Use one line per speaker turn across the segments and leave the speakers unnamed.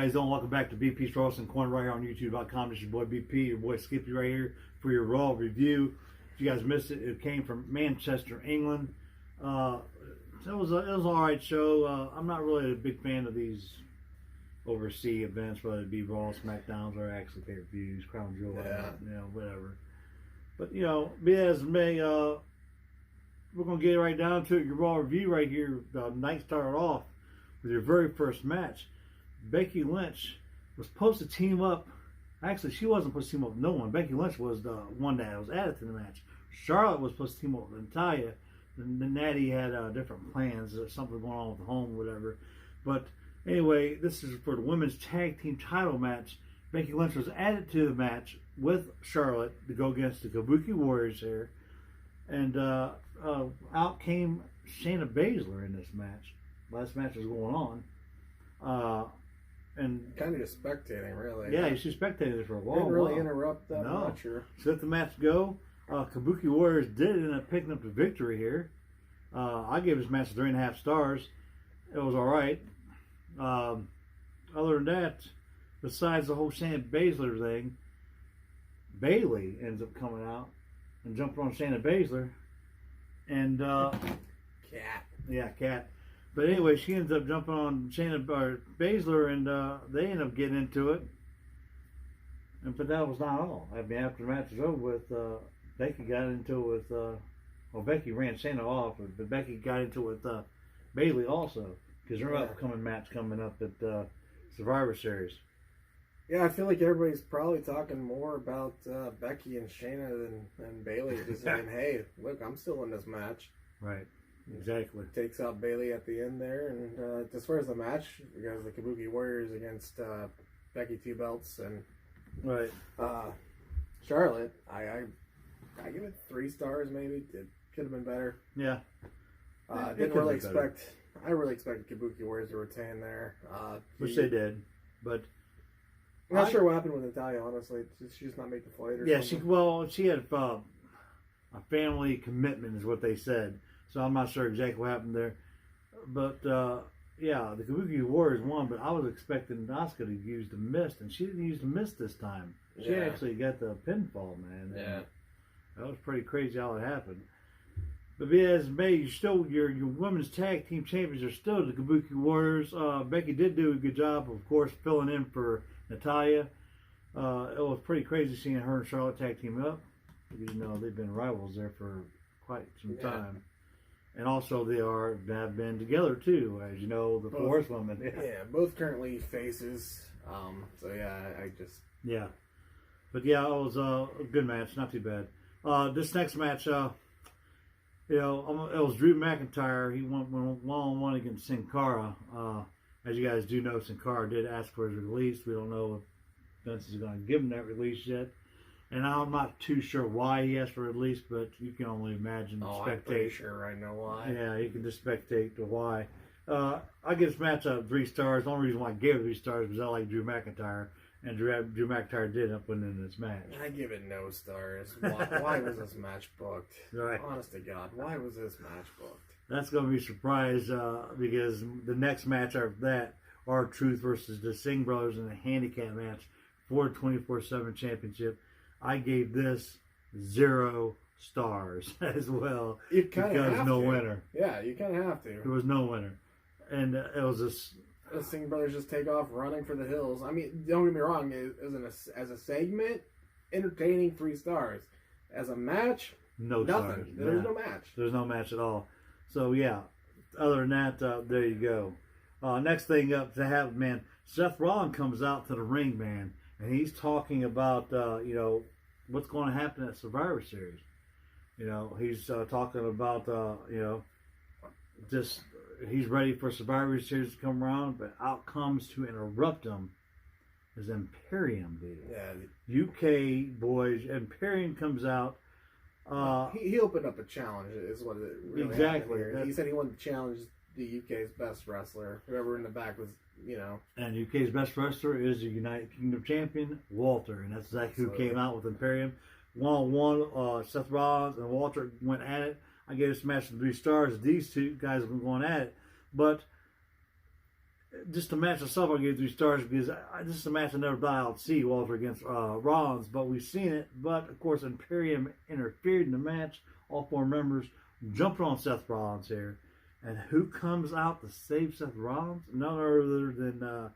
guys doing? Welcome back to BP's Wrestling Corner right here on YouTube.com. This is your boy BP, your boy Skippy right here for your Raw review. If you guys missed it, it came from Manchester, England. It was an alright show. I'm not really a big fan of these overseas events, whether it be Raw, SmackDowns, or actually pay-per-views, Crown Jewel, whatever. But, be as may, we're going to get right down to it. Your Raw review right here. The night started off with your very first match. Becky Lynch was supposed to team up. Actually, she wasn't supposed to team up with no one. Becky Lynch was the one that was added to the match. Charlotte was supposed to team up with Natalya. The Natty had different plans. Something going on with the home, whatever. But anyway, this is for the women's tag team title match. Becky Lynch was added to the match with Charlotte to go against the Kabuki Warriors here. And out came Shayna Baszler in this match. Last match was going on. And
kind of just spectating, really.
Yeah, she's spectating for a while.
Didn't really interrupt that much.
So let the match go. Kabuki Warriors did end up picking up the victory here. I gave this match 3.5 stars. It was all right. Other than that, besides the whole Shayna Baszler thing, Bayley ends up coming out and jumping on Shayna Baszler. And
Cat.
Yeah, Cat. But anyway, she ends up jumping on Shayna Baszler, and they end up getting into it. But that was not all. I mean, after the match was over with, Becky got into it with, Becky ran Shayna off, but Becky got into it with Bayley also, because her upcoming match coming up at Survivor Series.
Yeah, I feel like everybody's probably talking more about Becky and Shayna than Bayley. Just saying, hey, look, I'm still in this match.
Right. Exactly.
Takes out Bayley at the end there, and as far as the match, you guys, the Kabuki Warriors against Becky 2 belts and Charlotte, I give it 3 stars maybe. It could have been better.
Yeah.
I really expected Kabuki Warriors to retain there,
which they did, but
I'm not sure what happened with Natalya. Honestly, did she just not make the flight or something?
She had a family commitment, is what they said. So I'm not sure exactly what happened there. But, the Kabuki Warriors won, but I was expecting Asuka to use the mist, and she didn't use the mist this time. She actually got the pinfall, man.
Yeah.
That was pretty crazy how it happened. But as may, your women's tag team champions are still the Kabuki Warriors. Becky did do a good job, of course, filling in for Natalya. It was pretty crazy seeing her and Charlotte tag team up. They've been rivals there for quite some time. And also they have been together too, as you know, the fourth woman.
Yeah, both currently faces.
But yeah, it was a good match, not too bad. This next match, it was Drew McIntyre. He went one-on-one against Sin Cara. As you guys do know, Sin Cara did ask for his release. We don't know if Vince is going to give him that release yet. And I'm not too sure why he asked for a release, but you can only imagine spectate.
I'm pretty sure I know why.
Yeah, you can just spectate the why. I give this match 3 stars. The only reason why I gave it 3 stars was I like Drew McIntyre, and Drew McIntyre did end up winning this match.
I give it no stars. Why was this match booked?
Right.
Honest to God, why was this match booked?
That's going to be a surprise because the next match after that, R-Truth versus the Singh Brothers in a handicap match for the 24/7 championship. I gave this 0 stars as well.
You kind of have
no
to.
Winner.
Yeah, you kind of have to.
There was no winner, and it was
the Singh Brothers just take off running for the hills. I mean, don't get me wrong. As a segment, entertaining, 3 stars. As a match,
nothing.
Stars. There's no match.
There's no match at all. So yeah. Other than that, there you go. Next thing up to have, man, Seth Rollins comes out to the ring, man. And he's talking about, what's going to happen at Survivor Series. He's talking about, just he's ready for Survivor Series to come around, but out comes to interrupt him is Imperium, dude.
Yeah.
UK boys. Imperium comes out.
He opened up a challenge, is what it really
exactly.
Here. He said he wanted to challenge the UK's best wrestler. Whoever in the back was,
And UK's best wrestler is the United Kingdom champion, Walter. And that's exactly who came out with Imperium. 1-on-1, Seth Rollins and Walter went at it. I gave this match 3 stars. These two guys were going at it. But just a match itself, I'll give 3 stars because this is a match I never thought I'd see, Walter against Rollins, but we've seen it. But of course, Imperium interfered in the match. All 4 members jumped on Seth Rollins here, and who comes out to save Seth Rollins? None other than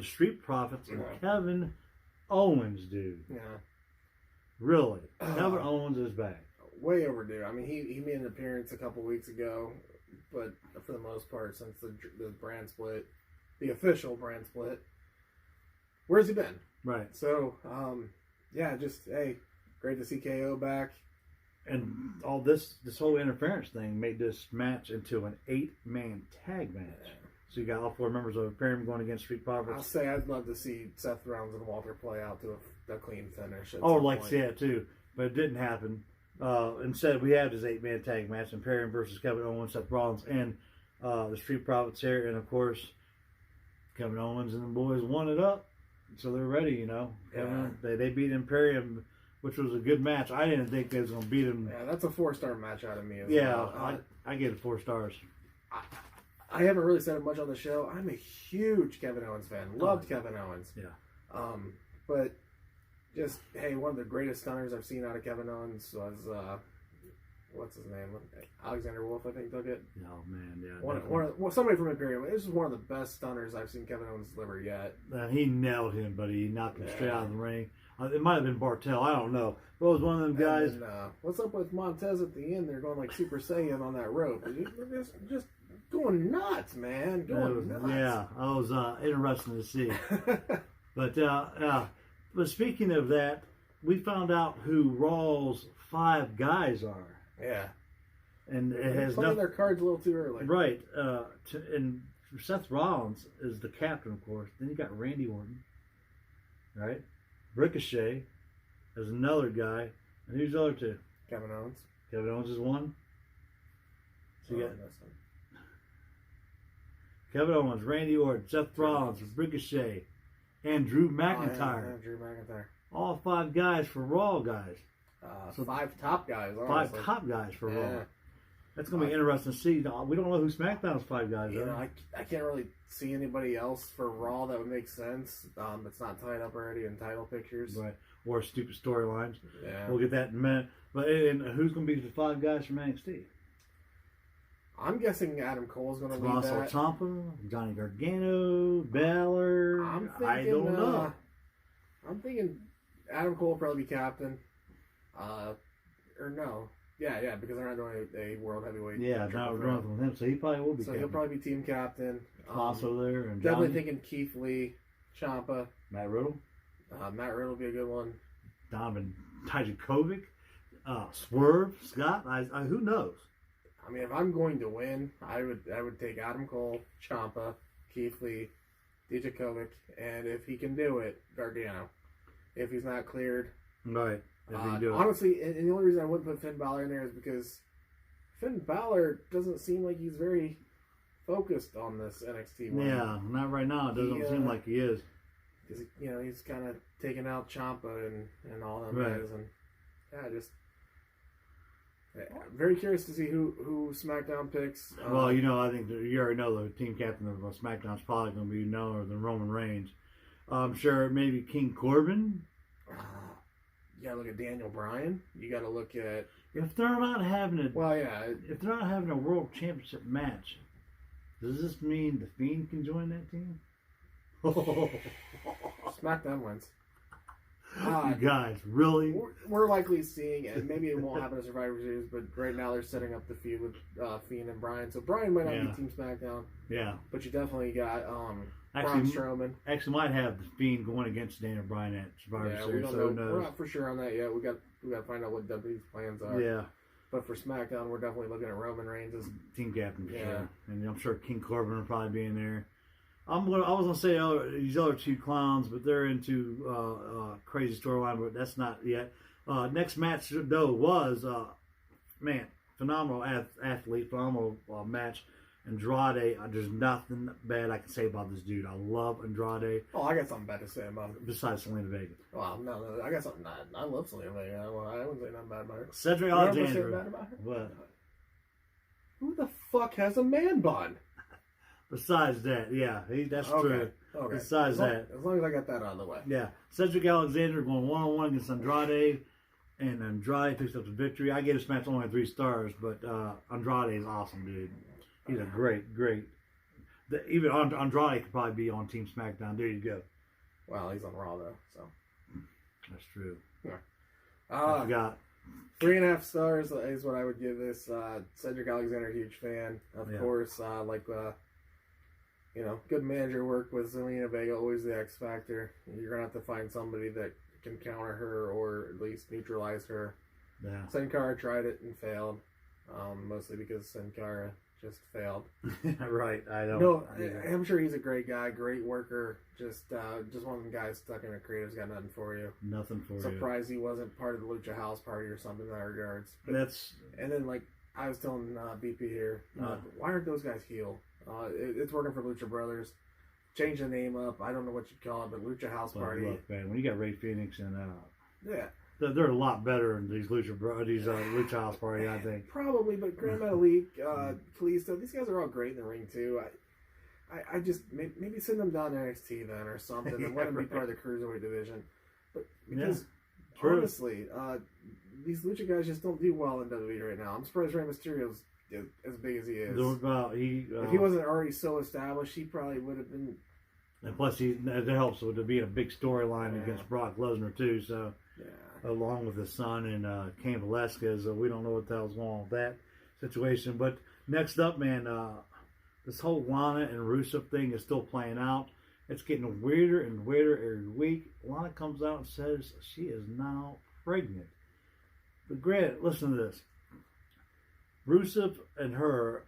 Street Profits and Kevin Owens, dude.
Yeah.
Really, Kevin Owens is back.
Way overdue. I mean, he made an appearance a couple weeks ago, but for the most part, since the brand split, the official brand split, where's he been?
Right.
So, yeah, just, hey, great to see KO back.
And all this whole interference thing made this match into an 8-man tag match. Yeah. So you got all 4 members of Imperium going against Street Profits.
I'll say I'd love to see Seth Rollins and Walter play out to a clean finish.
I would like to see that too, but it didn't happen. Instead, we had this 8-man tag match: Imperium versus Kevin Owens, Seth Rollins, and the Street Profits here. And of course, Kevin Owens and the boys won it up, so they're ready. You know, they beat Imperium, which was a good match. I didn't think they was going to beat him.
Yeah, that's a 4-star match out of me.
I give it 4 stars.
I haven't really said much on the show. I'm a huge Kevin Owens fan. Loved Kevin Owens.
Yeah.
But just, hey, one of the greatest stunners I've seen out of Kevin Owens was, what's his name? Alexander Wolf, I think, took it.
Oh, man, yeah.
Somebody from Imperium. This is one of the best stunners I've seen Kevin Owens deliver yet.
He nailed him, but he knocked him straight out of the ring. It might have been Bartel. I don't know. But it was one of them guys.
And then, what's up with Montez at the end? They're going like Super Saiyan on that rope. Just going nuts, man. Nuts.
Yeah, I was interesting to see. But speaking of that, we found out who Raw's 5 guys are.
Yeah.
And it has
playing their cards a little too early.
Right. And Seth Rollins is the captain, of course. Then you got Randy Orton. Right? Ricochet is another guy. And who's the other 2?
Kevin Owens.
Kevin Owens is one. So you got Kevin Owens, Randy Orton, Seth Rollins, Ricochet, and Drew McIntyre.
Yeah, Drew McIntyre.
All 5 guys for Raw, guys.
So 5 top guys.
Honestly. 5 top guys for Raw. That's going to be interesting to see. We don't know who SmackDown's 5 guys are.
I can't really see anybody else for Raw that would make sense. It's not tied up already in title pictures.
Right. Or stupid storylines.
Yeah.
We'll get that in a minute. But who's going to be the 5 guys from NXT?
I'm guessing Adam Cole's going to lead that.
Ciampa, Johnny Gargano, Balor. I don't know.
I'm thinking Adam Cole will probably be captain. Or no. Yeah, because they're not doing a world heavyweight.
Yeah, now we're going with him, so he probably will be captain.
He'll probably be team captain.
Also there. And
definitely
Johnny.
thinking Keith Lee, Ciampa.
Matt Riddle.
Matt Riddle will be a good one.
Donovan Dijakovic. Swerve, Scott. Who knows?
I mean, if I'm going to win, I would take Adam Cole, Ciampa, Keith Lee, Dijakovic, and if he can do it, Gargano. If he's not cleared.
Right. If he can do it.
Honestly, and the only reason I wouldn't put Finn Balor in there is because Finn Balor doesn't seem like he's very focused on this NXT win.
Yeah, not right now. It doesn't seem like he is.
Because, he's kind of taking out Ciampa and all them
right.
guys. And, very curious to see who SmackDown picks.
Well, I think you already know the team captain of SmackDown's probably going to be none other than Roman Reigns. I'm sure maybe King Corbin.
You got to look at Daniel Bryan. You got to look at
if they're not having
if
they're not having a World Championship match, does this mean the Fiend can join that team?
SmackDown wins.
You guys, really?
We're likely seeing, and maybe it won't happen in Survivor Series, but right now they're setting up the feud with Fiend and Bryan. So Bryan might not be Team SmackDown.
Yeah.
But you definitely got Braun Strowman.
Actually, might have the Fiend going against Daniel Bryan at Survivor Series.
We don't know. We're not for sure on that yet. We got to find out what WWE's plans are.
Yeah.
But for SmackDown, we're definitely looking at Roman Reigns as
team captain for sure. And I'm sure King Corbin will probably be in there. I was gonna say these other 2 clowns, but they're into crazy storyline, but that's not yet. Next match though was phenomenal athlete, phenomenal match. Andrade, there's nothing bad I can say about this dude. I love Andrade.
Oh, I got something bad to say about him.
Besides Selena Vega.
Well, no, I got something. I love Selena Vega. I wouldn't say nothing bad about her.
Cedric Alexander.
Who the fuck has a man bun?
Besides that, yeah, that's true.
Okay.
Besides that.
As long as I got that out of the way.
Yeah. Cedric Alexander going 1-on-1 against Andrade, and Andrade picks up the victory. I gave this match only 3 stars, but Andrade is awesome, dude. He's a great. Even Andrade could probably be on Team SmackDown. There you go.
Well, he's on Raw, though, so.
That's true.
Yeah.
I forgot.
3.5 stars is what I would give this. Cedric Alexander, huge fan. Of course, good manager work with Zelina Vega, always the X Factor. You're going to have to find somebody that can counter her or at least neutralize her.
Yeah.
Sin Cara tried it and failed, mostly because Sin Cara just failed.
Right, I don't.
No, I'm sure he's a great guy, great worker. Just one of the guys stuck in a creative's got nothing for you.
Nothing for you.
Surprised he wasn't part of the Lucha House Party or something in that regards. But,
That's.
and then I was telling BP here, why aren't those guys heel? It's working for Lucha Brothers. Change the name up. I don't know what you call it, but Lucha House Party.
Look, man, when you got Ray Phoenix and
yeah.
they're a lot better than these Lucha House Party, I think.
Probably, but Grand Metalik, Kalisto, these guys are all great in the ring too. I just maybe send them down to NXT then or something and let them be part of the cruiserweight division. But because honestly, these Lucha guys just don't do well in WWE right now. I'm surprised Rey Mysterio's as big as he is. If he wasn't already so established, he probably would have been.
And plus, that helps with it being a big storyline against Brock Lesnar too. So. Yeah. Along with his son and Cain Velasquez. We don't know what the hell's going on with that situation. But next up, man, this whole Lana and Rusev thing is still playing out. It's getting weirder and weirder every week. Lana comes out and says she is now pregnant. But Grant, listen to this. Rusev and her,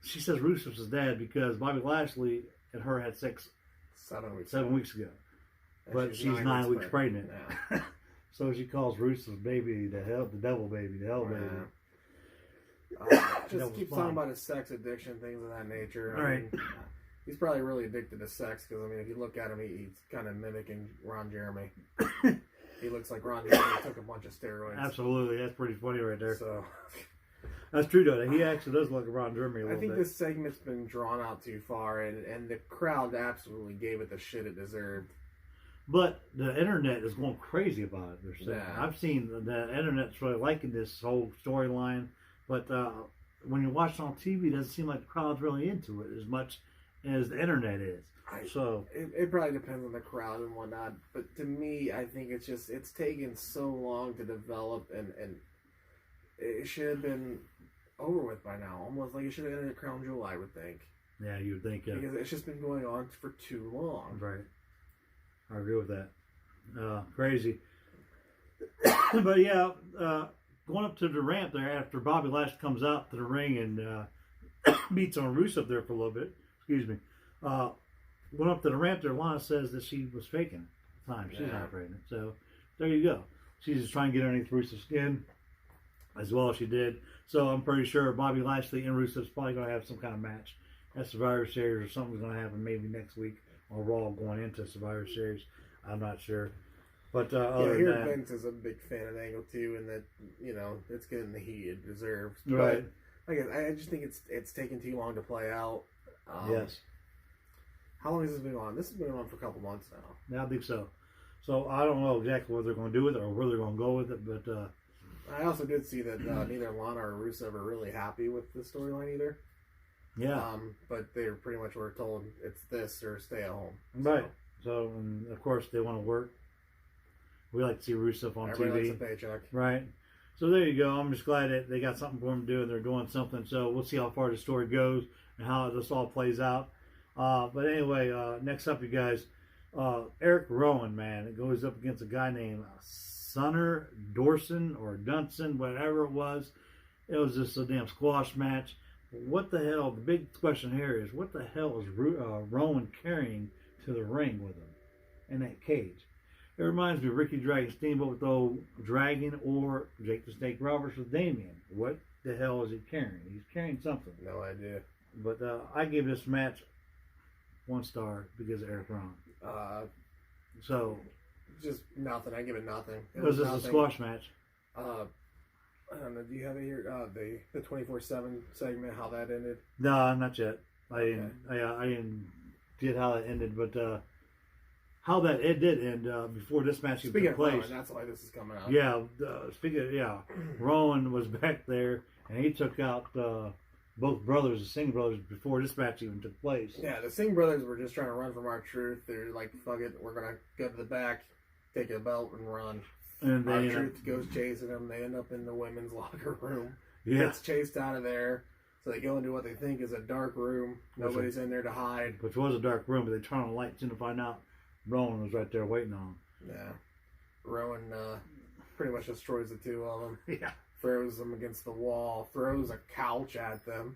she says Rusev's his dad because Bobby Lashley and her had sex 7 weeks ago. But she's 9 weeks pregnant. Yeah. So she calls Rusev's baby the devil baby, the hell baby.
Just keeps talking about his sex addiction, things of that nature.
I mean,
he's probably really addicted to sex because, if you look at him, he's kind of mimicking Ron Jeremy. He looks like Ron Jeremy took a bunch of steroids.
Absolutely. That's pretty funny right there.
So
that's true, though. He actually does look like Ron Jeremy a little bit.
I think this segment's been drawn out too far, and the crowd absolutely gave it the shit it deserved.
But the internet is going crazy about it. They're saying.
Yeah.
I've seen the internet's really liking this whole storyline, but when you watch it on TV, it doesn't seem like the crowd's really into it as much as the internet is.
It probably depends on the crowd and whatnot. But to me, I think it's taken so long to develop, and it should have been over with by now. Almost like it should have ended at Crown Jewel, I would think.
Yeah, you would think.
Because it's just been going on for too long.
Right. I agree with that. Crazy. But yeah, going up to the ramp there after Bobby Lashley comes out to the ring and beats on Rusev there for a little bit. Excuse me. Going up to the ramp there, Lana says that she was faking at the time. She's not pregnant. So there you go. She's just trying to get underneath Rusev's skin as well as she did. So I'm pretty sure Bobby Lashley and Rusev's probably going to have some kind of match at Survivor Series or something's going to happen maybe next week. Or Raw going into Survivor Series. I'm not sure. But other than that,
Vince is a big fan of Angle too, and that it's getting the heat it deserves.
Right.
But I just think it's taking too long to play out.
Yes.
How long has this been on? This has been on for a couple months now.
Yeah, I think so. So I don't know exactly what they're going to do with it or where they're going to go with it, but
I also did see that neither Lana or Rusev are really happy with the storyline either.
Yeah.
But they pretty much were told it's this or stay at home.
Right. So, and of course, they want to work. We like to see Rusev on
Everybody
TV.
likes a paycheck.
Right. So there you go. I'm just glad that they got something for them to do and they're doing something. So we'll see how far the story goes and how this all plays out. But anyway, next up, you guys, Eric Rowan, man. It goes up against a guy named Sunner Dorson or Dunson, whatever it was. It was just a damn squash match. What the hell? The big question here is, what the hell is Rowan carrying to the ring with him in that cage? It reminds me of Ricky Dragon Steamboat with the old Dragon or Jake the Snake Roberts with Damien. What the hell is he carrying? He's carrying something.
No idea.
But I give this match 1 star because of Eric Rowan. So
just nothing. I give it nothing.
It was just a squash match.
I don't know. Do you have it here? The 24/7 segment, how that ended?
No, not yet. I didn't get how that ended, but how that it did end before this match even
Speaking
took
of
place.
Rowan, that's why this is coming out.
Yeah, Rowan was back there, and he took out both brothers, the Singh brothers, before this match even took place.
Yeah, the Singh brothers were just trying to run from R-Truth. They're like, fuck it, we're going to go to the back, take a belt, and run.
And
R-Truth goes chasing them. They end up in the women's locker room.
Yeah.
Gets chased out of there. So they go into what they think is a dark room. Nobody's in there to hide.
Which was a dark room, but they turn on the lights and to find out Rowan was right there waiting on them.
Yeah. Rowan pretty much destroys the two of them.
Yeah.
Throws them against the wall. Throws a couch at them.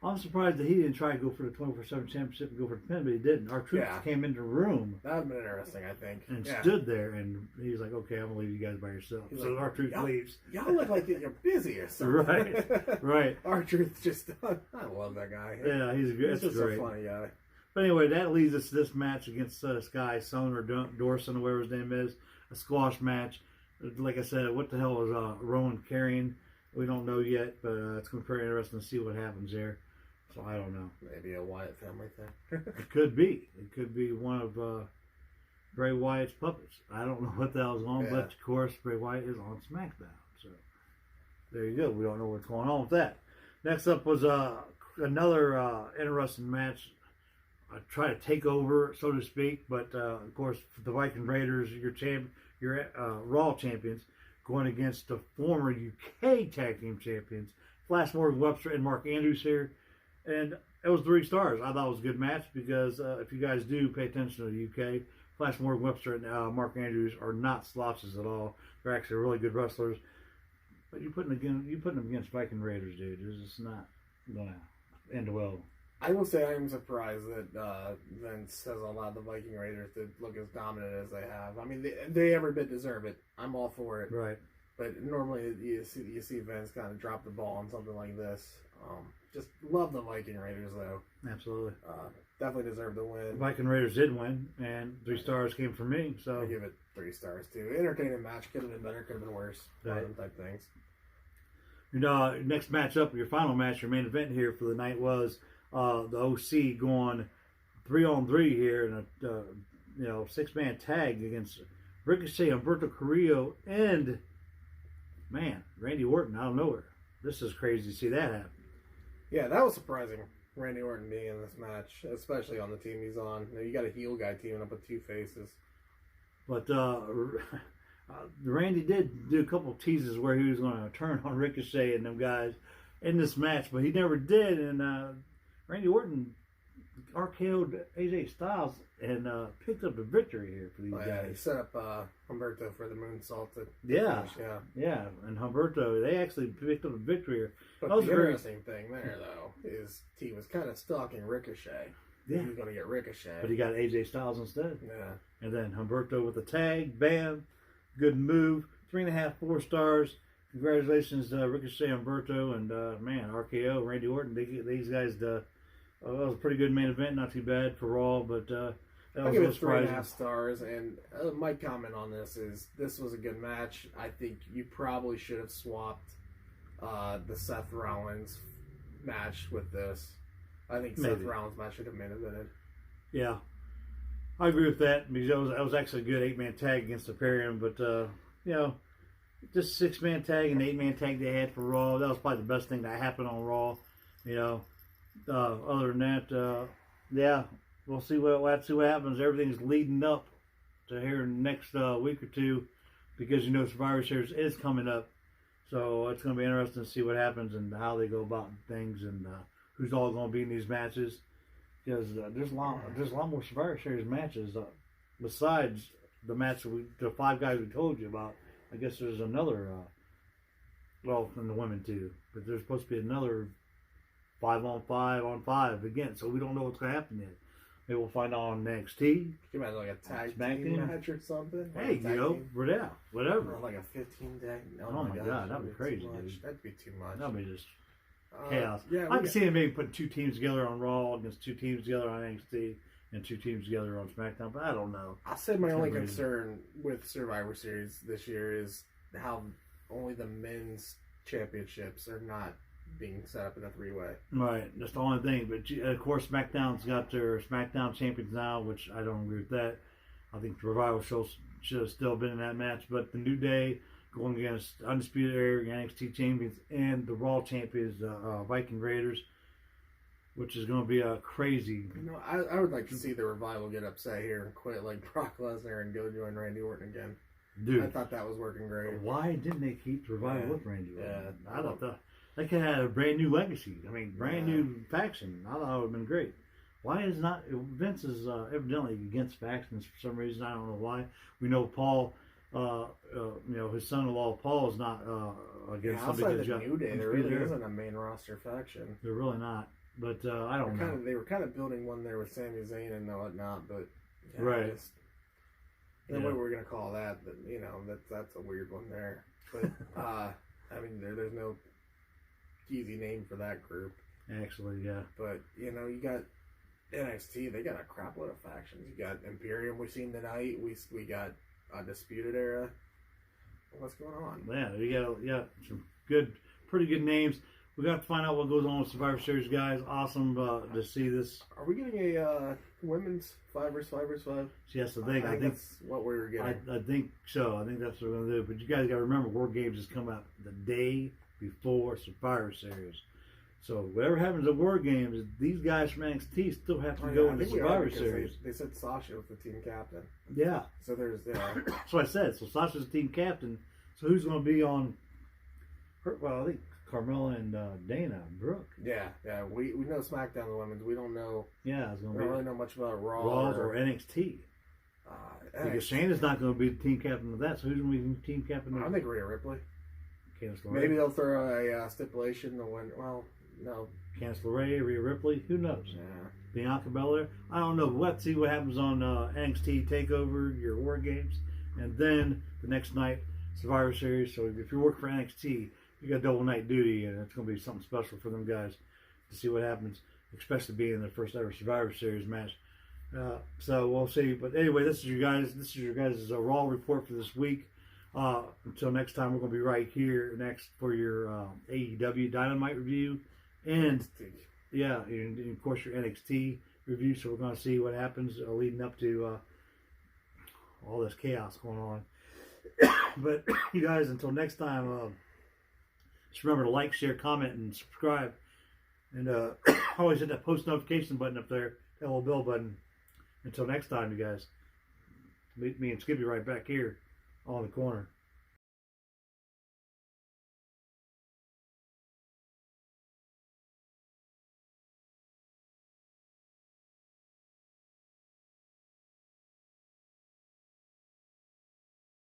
I'm surprised that he didn't try to go for the 24/7 championship and go for the pin, but he didn't. R-Truth came into the room.
That would have been interesting, I think.
And stood there, and he's like, okay, I'm going to leave you guys by yourself.
He's
so
like,
R-Truth leaves.
Y'all look like you're busy or something.
Right.
R-Truth just, I love that guy.
Yeah, he's
just
great.
A funny guy.
But anyway, that leads us to this match against this guy, Son or Dorson, or whatever his name is, a squash match. Like I said, what the hell is Rowan carrying? We don't know yet, but it's going to be very interesting to see what happens there. So I don't know.
Maybe a Wyatt family thing.
It could be. It could be one of Bray Wyatt's puppets. I don't know what the hell's on, but of course Bray Wyatt is on SmackDown. So there you go. We don't know what's going on with that. Next up was another interesting match. Try to take over, so to speak, but of course the Viking Raiders, your Raw champions, going against the former UK Tag Team champions, Flash Morgan Webster and Mark Andrews here. And it was 3 stars. I thought it was a good match because if you guys do pay attention to the UK, Flash Morgan Webster and Mark Andrews are not slouches at all. They're actually really good wrestlers. But you're putting them against Viking Raiders, dude. It's just not going to end well.
I will say I'm surprised that Vince has allowed the Viking Raiders to look as dominant as they have. I mean, they every bit deserve it. I'm all for it.
Right.
But normally you see Vince kind of drop the ball on something like this. Just love the Viking Raiders, though.
Absolutely.
Definitely deserve the win.
The Viking Raiders did win, and 3 stars came from me. So
I give it 3 stars, too. Entertaining match. Could have been better, could have been worse.
Right.
Type things.
Next matchup, your final match, your main event here for the night was the OC going 3-on-3 here in a 6-man tag against Ricochet, Humberto Carrillo, and Randy Orton out of nowhere. This is crazy to see that happen.
Yeah, that was surprising. Randy Orton being in this match, especially on the team he's on. You got a heel guy teaming up with 2 faces.
But Randy did do a couple of teases where he was going to turn on Ricochet and them guys in this match, but he never did. And Randy Orton RKO'd AJ Styles and picked up the victory here for these guys.
He set up Humberto for the moonsault.
Yeah, and Humberto, they actually picked up the victory here.
But the interesting thing there, though, is he was kind of stalking Ricochet. Yeah. He was going to get Ricochet.
But he got AJ Styles instead.
Yeah.
And then Humberto with the tag, bam, good move, 3.5, 4 stars. Congratulations, Ricochet, Humberto, and RKO, Randy Orton. These guys, that was a pretty good main event, not too bad for Raw, but that
I'll give it 3.5 stars. And my comment on this was a good match. I think you probably should have swapped the Seth Rollins match with this. I think Seth Rollins match should have main evented.
Yeah, I agree with that because that was actually a good 8-man tag against Imperium, but just 6-man tag and 8-man tag they had for Raw. That was probably the best thing that happened on Raw. Other than that, we'll see what happens. Everything's leading up to here in the next week or two because Survivor Series is coming up. So it's going to be interesting to see what happens and how they go about things and who's all going to be in these matches. Because there's a lot more Survivor Series matches besides the match the 5 guys we told you about. I guess there's another, and the women too. But there's supposed to be another 5-on-5 again. So we don't know what's going to happen yet. Maybe we'll find out on NXT.
Can you imagine like a tag team match or something?
Hey, whatever.
Or like a 15-day.
Oh my God, that'd be crazy, dude.
That'd be too much.
That'd be just chaos.
Yeah,
I can see them maybe putting 2 teams together on Raw against 2 teams together on NXT and 2 teams together on SmackDown, but I don't know.
I'll say my only concern with Survivor Series this year is how only the men's championships are not being set up in a 3-way.
Right, that's the only thing. But of course, SmackDown's got their SmackDown champions now, which I don't agree with that. I think the Revival should have still been in that match. But the New Day going against Undisputed Era, NXT champions, and the Raw champions, Viking Raiders, which is going to be a crazy.
I would like to see the Revival get upset here and quit like Brock Lesnar and go join Randy Orton again.
Dude,
I thought that was working great.
Why didn't they keep the Revival with Randy Orton?
Yeah,
I thought they could have had a brand new legacy. I mean, brand new faction. I thought it would have been great. Why is not Vince is evidently against factions for some reason. I don't know why. We know Paul, his son-in-law Paul is not against somebody.
Outside the New Day, there really isn't a main roster faction.
They're really not. But I don't know.
They were kind of building one there with Sami Zayn and whatnot, but
right.
What we're gonna call that? But that's a weird one there. But I mean, there's no easy name for that group.
Actually, yeah.
But you got NXT. They got a crap load of factions. You got Imperium. We've seen tonight. We got Disputed Era. What's going on?
Yeah, you got some pretty good names. We got to find out what goes on with Survivor Series, guys. Awesome to see this.
Are we getting a women's 5 vs. 5 vs. 5?
Yes, I think
that's what we were getting.
I think so. I think that's what we're going to do. But you guys got to remember, War Games is coming out the day before Survivor Series. So whatever happens at War Games, these guys from NXT still have to go into Survivor Series.
They said Sasha was the team captain.
Yeah.
So there's
that's what I said. So Sasha's the team captain. So who's going to be on her? Well, I think Carmella and Dana Brooke.
Yeah. We know SmackDown the women's. We don't know.
Yeah, it's going to be.
We don't really know much about Raw
or NXT. Because Shayna's not going to be the team captain of that. So who's going to be the team captain?
I think Rhea Ripley.
Candice LeRae.
Maybe they'll throw a stipulation to win. Well, no.
Candice LeRae, Rhea Ripley. Who knows?
Yeah.
Bianca Belair. I don't know. Let's see what happens on NXT Takeover, your War Games, and then the next night Survivor Series. So if you work for NXT, you got double night duty, and it's going to be something special for them guys to see what happens, especially being their first ever Survivor Series match. So we'll see. But anyway, this is your guys' Raw report for this week. Until next time, we're going to be right here next for your AEW Dynamite review, and and of course your NXT review. So we're going to see what happens leading up to all this chaos going on. But you guys, until next time, just remember to like, share, comment, and subscribe. And always hit that post notification button up there, that little bell button. Until next time, you guys. Meet me and Skippy right back here on the corner.